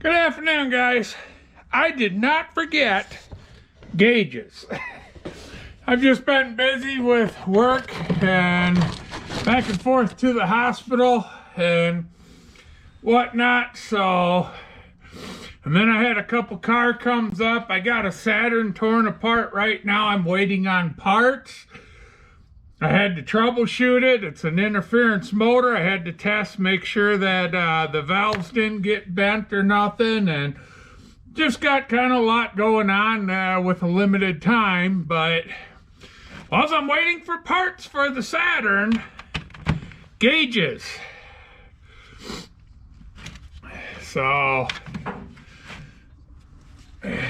Good afternoon, guys. I did not forget gauges. I've just been busy with work and back and forth to the hospital and whatnot, and then I had a couple car comes up. I got a Saturn torn apart right now. I'm waiting on parts. I had to troubleshoot it. It's an interference motor. I had to test, make sure that the valves didn't get bent or nothing, and just got kind of a lot going on with a limited time. But while I'm waiting for parts for the Saturn, gauges. So,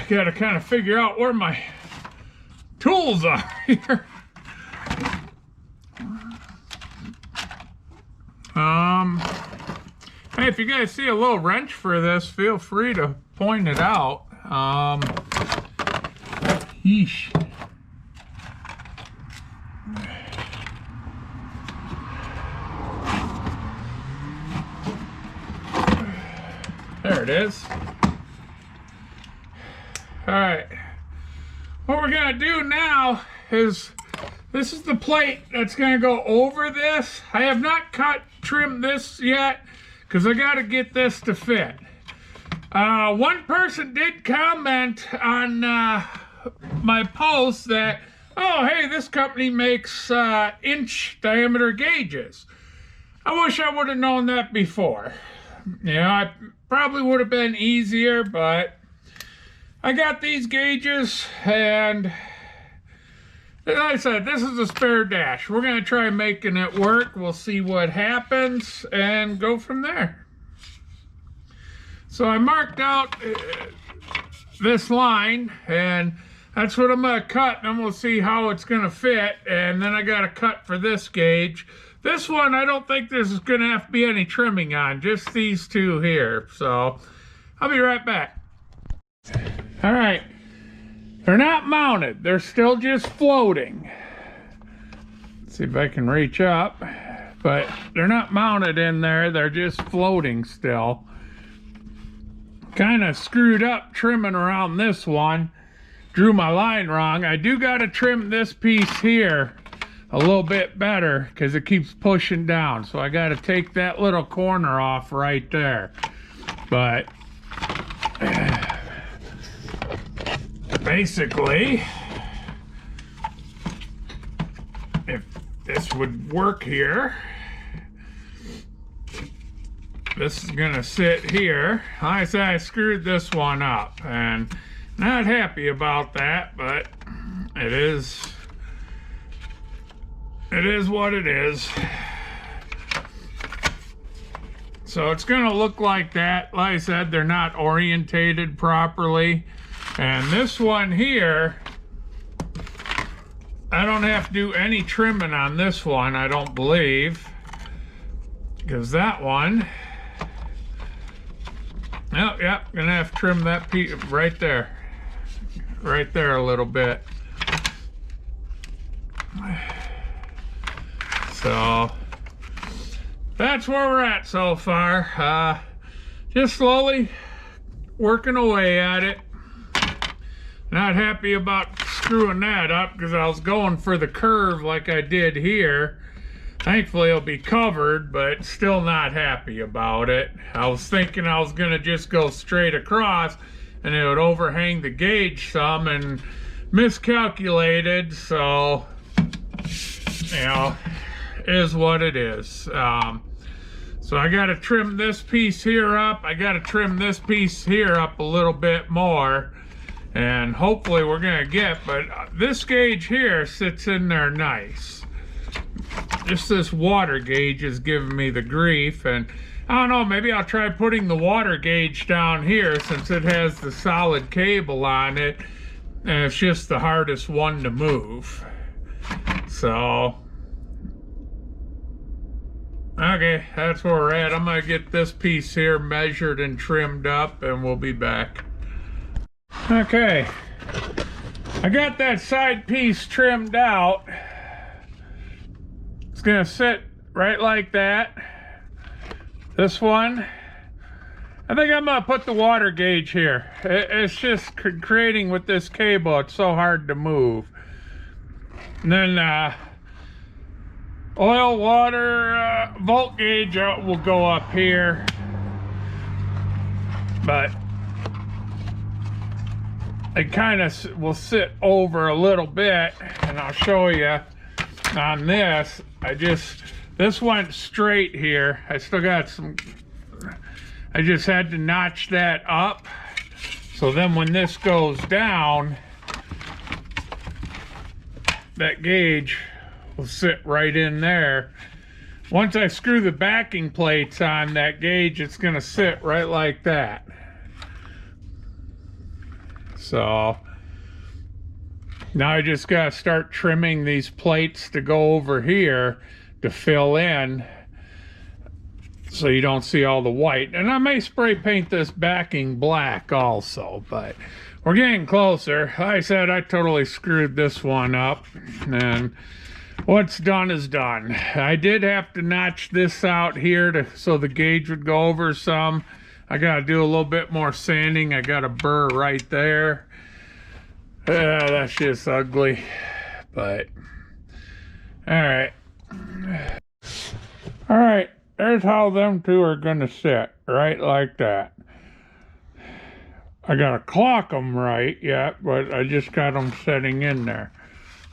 got to kind of figure out where my tools are here. Hey, if you guys see a little wrench for this, feel free to point it out. Yeesh. There it is. All right. What we're gonna do now is, this is the plate that's gonna go over this. I have not trimmed this yet because I got to get this to fit. One person did comment on my post that, oh, hey, this company makes inch diameter gauges. I wish I would have known that before. You know, I probably would have been easier, but I got these gauges, and like I said, this is a spare dash. We're going to try making it work. We'll see what happens and go from there. So I marked out this line, and that's what I'm going to cut, and then we'll see how it's going to fit. And then I got to cut for this gauge. This one, I don't think there's going to have to be any trimming on, just these two here. So I'll be right back. All right. They're not mounted. They're still just floating. Let's see if I can reach up. But they're not mounted in there. They're just floating still. Kind of screwed up trimming around this one. Drew my line wrong. I do got to trim this piece here a little bit better because it keeps pushing down. So I got to take that little corner off right there. But basically, if this would work here, this is gonna sit here. Like I said, I screwed this one up and not happy about that, but it is what it is. So it's gonna look like that. Like I said, they're not orientated properly. And this one here, I don't have to do any trimming on this one, I don't believe. Because that one, oh, yeah, gonna have to trim that piece right there. Right there a little bit. So, that's where we're at so far. Just slowly working away at it. Not happy about screwing that up because I was going for the curve like I did here. Thankfully it'll be covered, but still not happy about it. I was thinking I was gonna just go straight across and it would overhang the gauge some, and miscalculated, so, you know, is what it is. So I gotta trim this piece here up. I gotta trim this piece here up a little bit more. And hopefully we're gonna get, but this gauge here sits in there nice. Just this water gauge is giving me the grief, and I don't know, maybe I'll try putting the water gauge down here since it has the solid cable on it, and it's just the hardest one to move. So, okay, that's where we're at. I'm gonna get this piece here measured and trimmed up, and we'll be back. Okay, I got that side piece trimmed out. It's gonna sit right like that. This one, I think I'm gonna put the water gauge here. It's just creating with this cable, it's so hard to move. And then oil, water, volt gauge will go up here. But it kind of will sit over a little bit, and I'll show you on this. This went straight here. I still got some, I just had to notch that up. So then when this goes down, that gauge will sit right in there. Once I screw the backing plates on that gauge, it's gonna sit right like that. So now I just gotta start trimming these plates to go over here to fill in so you don't see all the white. And I may spray paint this backing black also, but we're getting closer. Like I said, I totally screwed this one up, and what's done is done. I did have to notch this out here so the gauge would go over some. I gotta do a little bit more sanding. I got a burr right there. That's just ugly, but all right. All right, there's how them two are gonna sit, right like that. I gotta clock them right yet, but I just got them setting in there.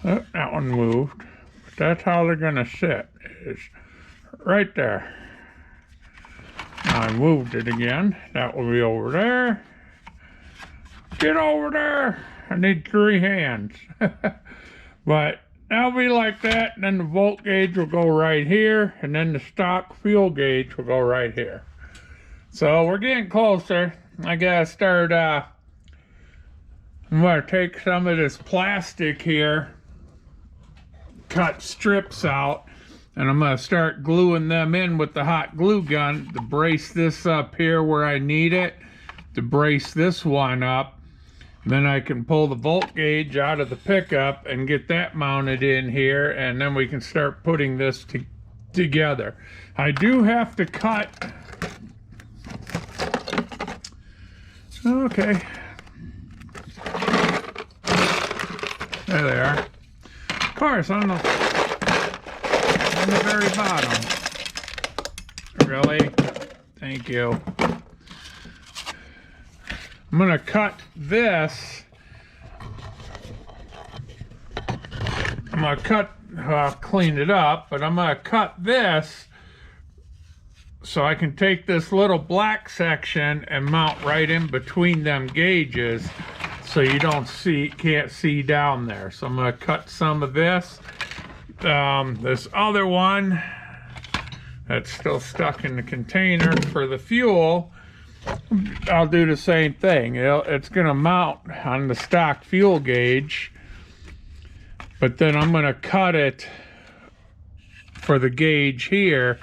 Oh, that one moved. But that's how they're gonna sit, is right there. Now I moved it again. That will be over there. Get over there. I need 3 hands. But that'll be like that, and then the volt gauge will go right here, and then the stock fuel gauge will go right here. So we're getting closer. I gotta start, I'm gonna take some of this plastic here, cut strips out, and I'm gonna start gluing them in with the hot glue gun to brace this up here where I need it, to brace this one up. Then I can pull the volt gauge out of the pickup and get that mounted in here, and then we can start putting this together. I do have to cut. Okay. There they are. Of course, on the very bottom. Really? Thank you. I'm gonna cut this. I'm gonna cut, clean it up, but I'm gonna cut this so I can take this little black section and mount right in between them gauges so you can't see down there. So I'm gonna cut some of this. This other one that's still stuck in the container for the fuel, I'll do the same thing. It's gonna mount on the stock fuel gauge, but then I'm gonna cut it for the gauge here.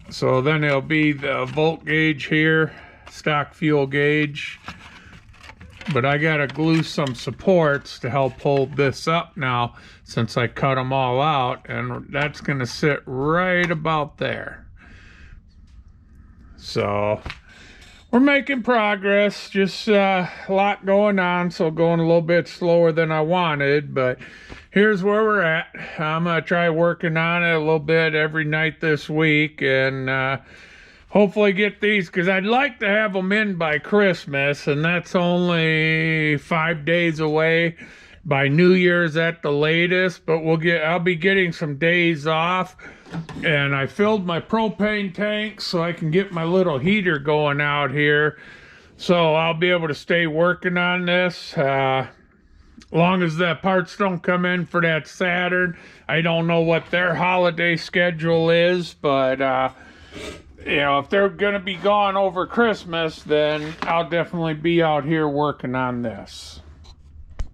So then it'll be the volt gauge here, stock fuel gauge. But I gotta glue some supports to help hold this up now since I cut them all out, and that's gonna sit right about there. So we're making progress, just a lot going on, so going a little bit slower than I wanted, but here's where we're at. I'm gonna try working on it a little bit every night this week, and hopefully get these, because I'd like to have them in by Christmas, and that's only 5 days away, by New Year's at the latest. But I'll be getting some days off, and I filled my propane tank so I can get my little heater going out here, so I'll be able to stay working on this. Long as the parts don't come in for that Saturn. I don't know what their holiday schedule is, but you know, if they're gonna be gone over Christmas, then I'll definitely be out here working on this.